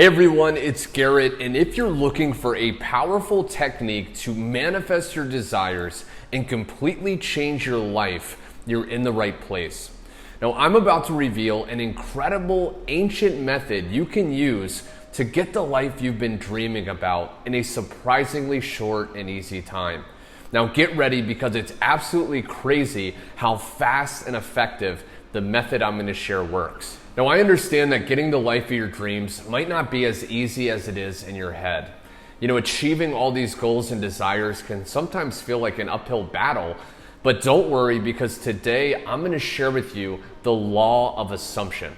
Hey everyone, it's Garrett, and if you're looking for a powerful technique to manifest your desires and completely change your life, you're in the right place. Now, I'm about to reveal an incredible ancient method you can use to get the life you've been dreaming about in a surprisingly short and easy time. Now, get ready because it's absolutely crazy how fast and effective the method I'm going to share works. Now, I understand that getting the life of your dreams might not be as easy as it is in your head. Achieving all these goals and desires can sometimes feel like an uphill battle, but don't worry because today I'm going to share with you the law of assumption.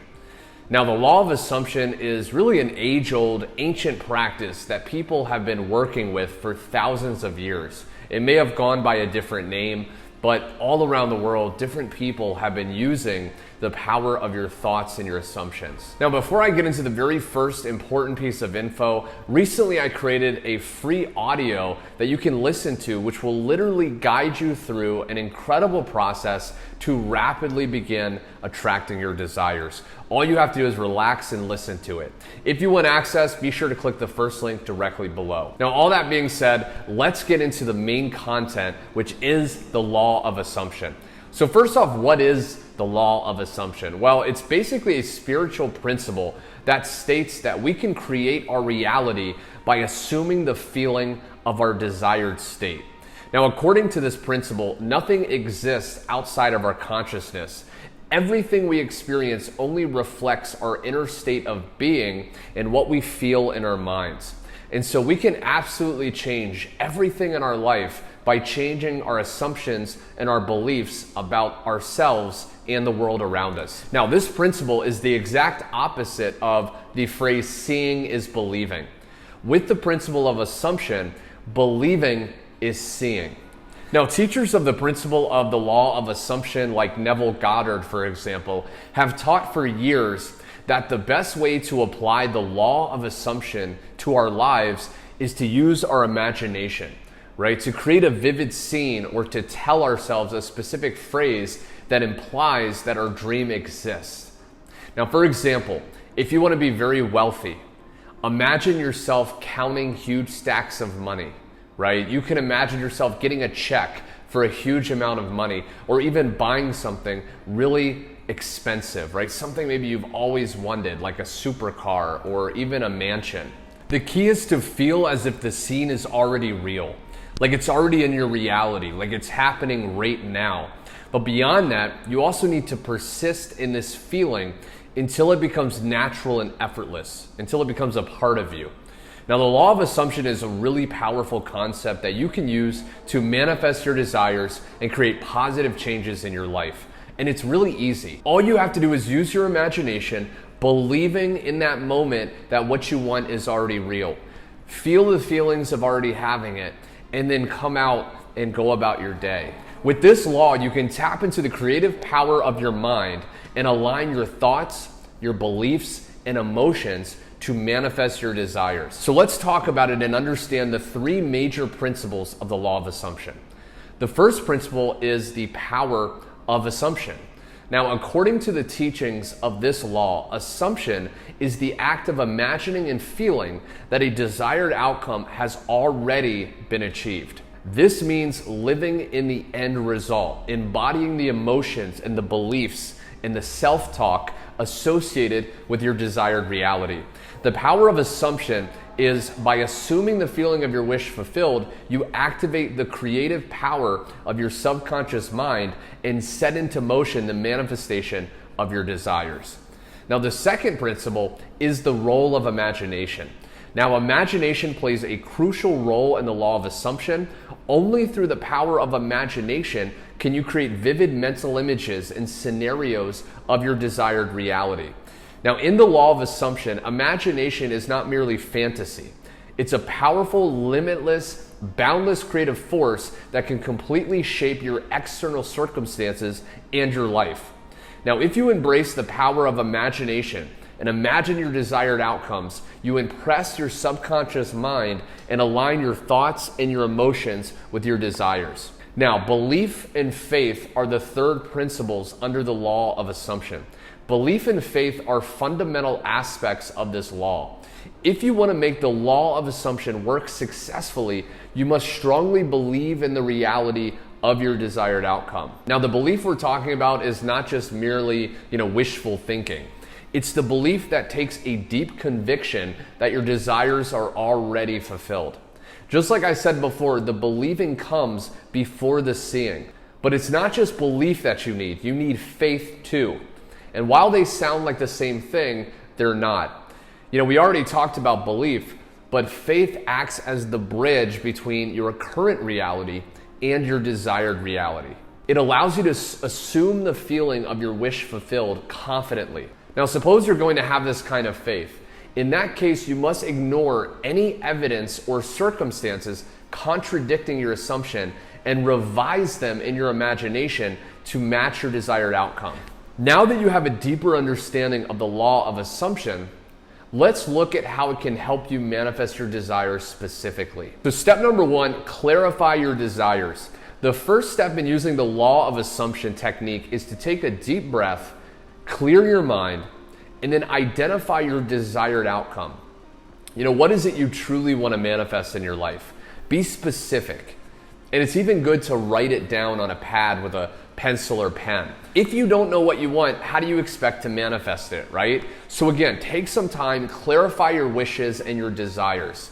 Now, the law of assumption is really an age-old, ancient practice that people have been working with for thousands of years. It may have gone by a different name, but all around the world, different people have been using the power of your thoughts and your assumptions. Now, before I get into the very first important piece of info, recently I created a free audio that you can listen to, which will literally guide you through an incredible process to rapidly begin attracting your desires. All you have to do is relax and listen to it. If you want access, be sure to click the first link directly below. Now, all that being said, let's get into the main content, which is the law of assumption. So first off, what is the law of assumption? Well, it's basically a spiritual principle that states that we can create our reality by assuming the feeling of our desired state. Now, according to this principle, nothing exists outside of our consciousness. Everything we experience only reflects our inner state of being and what we feel in our minds. And so we can absolutely change everything in our life by changing our assumptions and our beliefs about ourselves and the world around us. Now, this principle is the exact opposite of the phrase seeing is believing. With the principle of assumption, believing is seeing. Now, teachers of the principle of the law of assumption, like Neville Goddard, for example, have taught for years that the best way to apply the law of assumption to our lives is to use our imagination, right? To create a vivid scene or to tell ourselves a specific phrase that implies that our dream exists. Now, for example, if you want to be very wealthy, imagine yourself counting huge stacks of money, right? You can imagine yourself getting a check for a huge amount of money, or even buying something really expensive, right? Something maybe you've always wanted, like a supercar or even a mansion. The key is to feel as if the scene is already real, like it's already in your reality, like it's happening right now. But beyond that, you also need to persist in this feeling until it becomes natural and effortless, until it becomes a part of you. Now, the law of assumption is a really powerful concept that you can use to manifest your desires and create positive changes in your life. And it's really easy. All you have to do is use your imagination, believing in that moment that what you want is already real. Feel the feelings of already having it, and then come out and go about your day. With this law, you can tap into the creative power of your mind and align your thoughts, your beliefs, and emotions to manifest your desires. So let's talk about it and understand the three major principles of the law of assumption. The first principle is the power of assumption. Now, according to the teachings of this law, assumption is the act of imagining and feeling that a desired outcome has already been achieved. This means living in the end result, embodying the emotions and the beliefs and the self-talk associated with your desired reality. The power of assumption is by assuming the feeling of your wish fulfilled, you activate the creative power of your subconscious mind and set into motion the manifestation of your desires. Now, the second principle is the role of imagination. Now, imagination plays a crucial role in the law of assumption. Only through the power of imagination can you create vivid mental images and scenarios of your desired reality. Now, in the law of assumption, imagination is not merely fantasy. It's a powerful, limitless, boundless creative force that can completely shape your external circumstances and your life. Now, if you embrace the power of imagination and imagine your desired outcomes, you impress your subconscious mind and align your thoughts and your emotions with your desires. Now, belief and faith are the third principles under the law of assumption. Belief and faith are fundamental aspects of this law. If you want to make the law of assumption work successfully, you must strongly believe in the reality of your desired outcome. Now, the belief we're talking about is not just merely, wishful thinking. It's the belief that takes a deep conviction that your desires are already fulfilled. Just like I said before, the believing comes before the seeing. But it's not just belief that you need faith too. And while they sound like the same thing, they're not. We already talked about belief, but faith acts as the bridge between your current reality and your desired reality. It allows you to assume the feeling of your wish fulfilled confidently. Now, suppose you're going to have this kind of faith. In that case, you must ignore any evidence or circumstances contradicting your assumption and revise them in your imagination to match your desired outcome. Now that you have a deeper understanding of the law of assumption, let's look at how it can help you manifest your desires specifically. So step number 1, clarify your desires. The first step in using the law of assumption technique is to take a deep breath, clear your mind, and then identify your desired outcome. What is it you truly want to manifest in your life? Be specific. And it's even good to write it down on a pad with a pencil or pen. If you don't know what you want, how do you expect to manifest it, right? So again, take some time, clarify your wishes and your desires.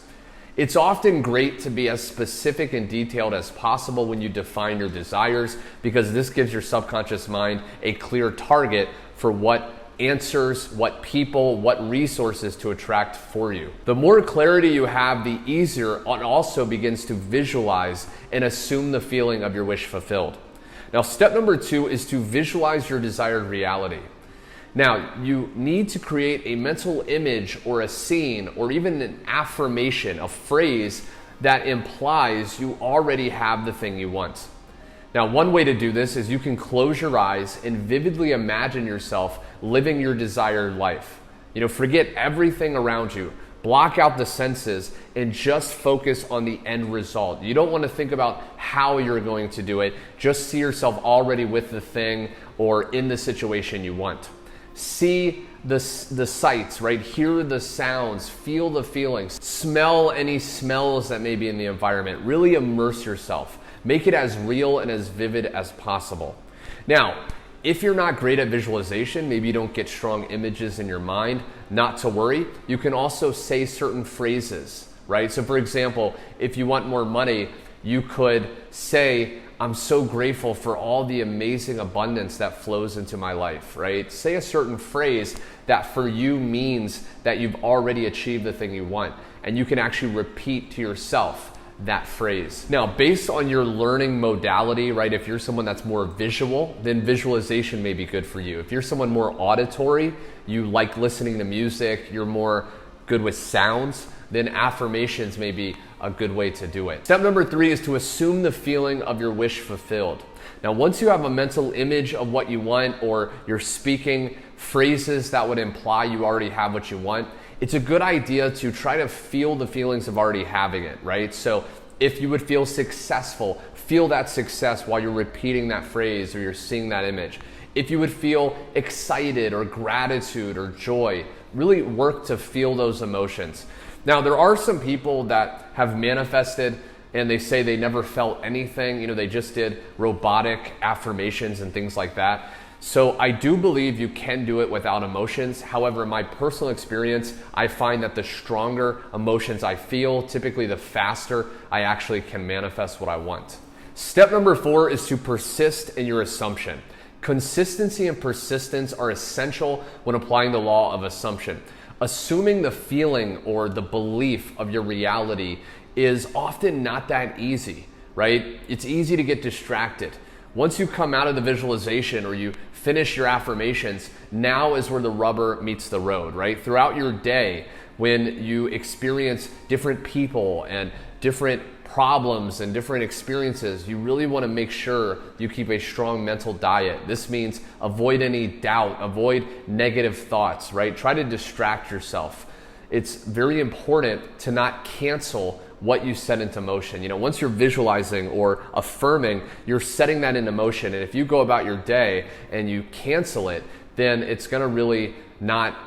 It's often great to be as specific and detailed as possible when you define your desires, because this gives your subconscious mind a clear target for what answers, what people, what resources to attract for you. The more clarity you have, the easier it also begins to visualize and assume the feeling of your wish fulfilled. Now, step number 2 is to visualize your desired reality. Now, you need to create a mental image or a scene or even an affirmation, a phrase that implies you already have the thing you want. Now, one way to do this is you can close your eyes and vividly imagine yourself living your desired life. Forget everything around you. Block out the senses and just focus on the end result. You don't want to think about how you're going to do it. Just see yourself already with the thing or in the situation you want. See the sights, right? Hear the sounds, feel the feelings, smell any smells that may be in the environment. Really immerse yourself. Make it as real and as vivid as possible. Now, if you're not great at visualization, maybe you don't get strong images in your mind, not to worry. You can also say certain phrases, right? So for example, if you want more money, you could say, I'm so grateful for all the amazing abundance that flows into my life, right? Say a certain phrase that for you means that you've already achieved the thing you want, and you can actually repeat to yourself that phrase. Now, based on your learning modality, right, if you're someone that's more visual, then visualization may be good for you. If you're someone more auditory, you like listening to music, you're more good with sounds, then affirmations may be a good way to do it. Step number 3 is to assume the feeling of your wish fulfilled. Now, once you have a mental image of what you want, or you're speaking phrases that would imply you already have what you want, it's a good idea to try to feel the feelings of already having it, right? So if you would feel successful, feel that success while you're repeating that phrase or you're seeing that image. If you would feel excited or gratitude or joy, really work to feel those emotions. Now, there are some people that have manifested and they say they never felt anything. They just did robotic affirmations and things like that. So I do believe you can do it without emotions. However, in my personal experience, I find that the stronger emotions I feel, typically the faster I actually can manifest what I want. Step number 4 is to persist in your assumption. Consistency and persistence are essential when applying the law of assumption. Assuming the feeling or the belief of your reality is often not that easy, right? It's easy to get distracted. Once you come out of the visualization or you finish your affirmations, now is where the rubber meets the road, right? Throughout your day, when you experience different people and different problems and different experiences, you really want to make sure you keep a strong mental diet. This means avoid any doubt, avoid negative thoughts, right? Try to distract yourself. It's very important to not cancel what you set into motion. Once you're visualizing or affirming, you're setting that into motion. And if you go about your day and you cancel it, then it's going to really not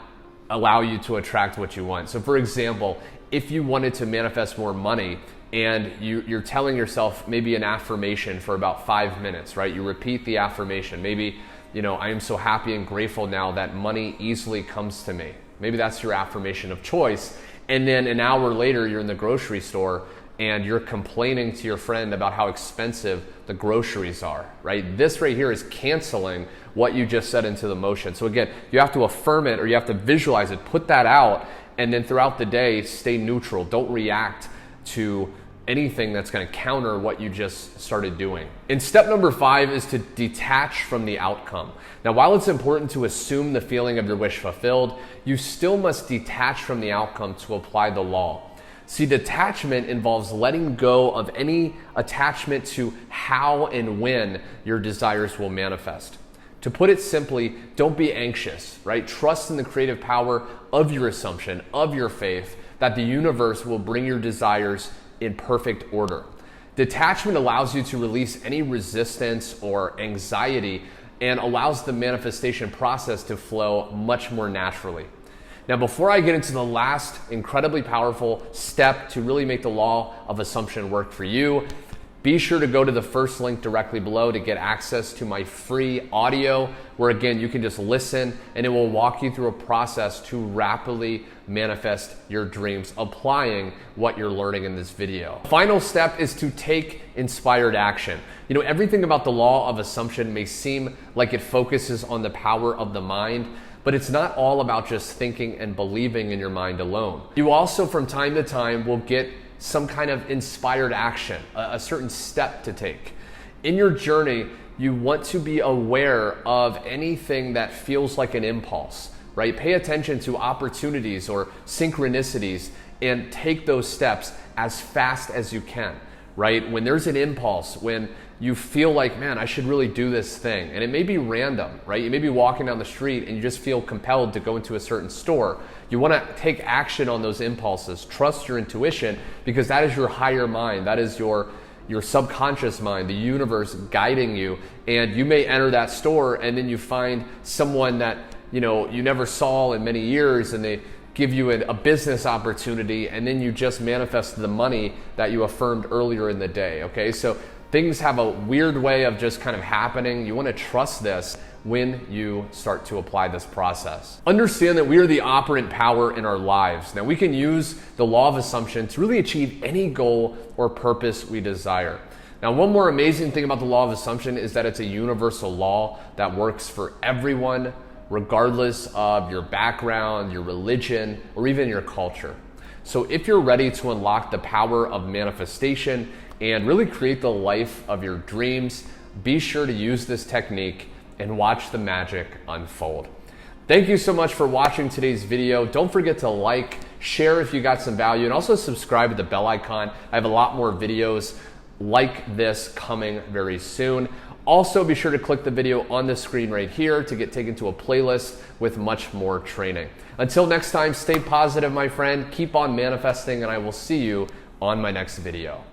allow you to attract what you want. So for example, if you wanted to manifest more money and you're telling yourself maybe an affirmation for about 5 minutes, right? You repeat the affirmation. Maybe, I am so happy and grateful now that money easily comes to me. Maybe that's your affirmation of choice. And then an hour later, you're in the grocery store and you're complaining to your friend about how expensive the groceries are, right? This right here is canceling what you just set into the motion. So again, you have to affirm it or you have to visualize it, put that out, and then throughout the day, stay neutral. Don't react to anything that's going to counter what you just started doing. And step number 5 is to detach from the outcome. Now, while it's important to assume the feeling of your wish fulfilled, you still must detach from the outcome to apply the law. See, detachment involves letting go of any attachment to how and when your desires will manifest. To put it simply, don't be anxious, right? Trust in the creative power of your assumption, of your faith, that the universe will bring your desires in perfect order. Detachment allows you to release any resistance or anxiety and allows the manifestation process to flow much more naturally. Now, before I get into the last incredibly powerful step to really make the law of assumption work for you, be sure to go to the first link directly below to get access to my free audio, where again, you can just listen and it will walk you through a process to rapidly manifest your dreams, applying what you're learning in this video. Final step is to take inspired action. Everything about the law of assumption may seem like it focuses on the power of the mind, but it's not all about just thinking and believing in your mind alone. You also, from time to time, will get some kind of inspired action, a certain step to take. In your journey, you want to be aware of anything that feels like an impulse, right? Pay attention to opportunities or synchronicities and take those steps as fast as you can, right? When there's an impulse, when you feel like, man, I should really do this thing, and it may be random, right? You may be walking down the street and you just feel compelled to go into a certain store. You want to take action on those impulses. Trust your intuition, because that is your higher mind. That is your subconscious mind, the universe guiding you. And you may enter that store and then you find someone that you never saw in many years, and they give you a business opportunity, and then you just manifest the money that you affirmed earlier in the day, okay? So things have a weird way of just kind of happening. You want to trust this when you start to apply this process. Understand that we are the operant power in our lives. Now, we can use the law of assumption to really achieve any goal or purpose we desire. Now, one more amazing thing about the law of assumption is that it's a universal law that works for everyone, regardless of your background, your religion, or even your culture. So if you're ready to unlock the power of manifestation and really create the life of your dreams, be sure to use this technique and watch the magic unfold. Thank you so much for watching today's video. Don't forget to like, share if you got some value, and also subscribe with the bell icon. I have a lot more videos like this coming very soon. Also, be sure to click the video on the screen right here to get taken to a playlist with much more training. Until next time, stay positive, my friend. Keep on manifesting, and I will see you on my next video.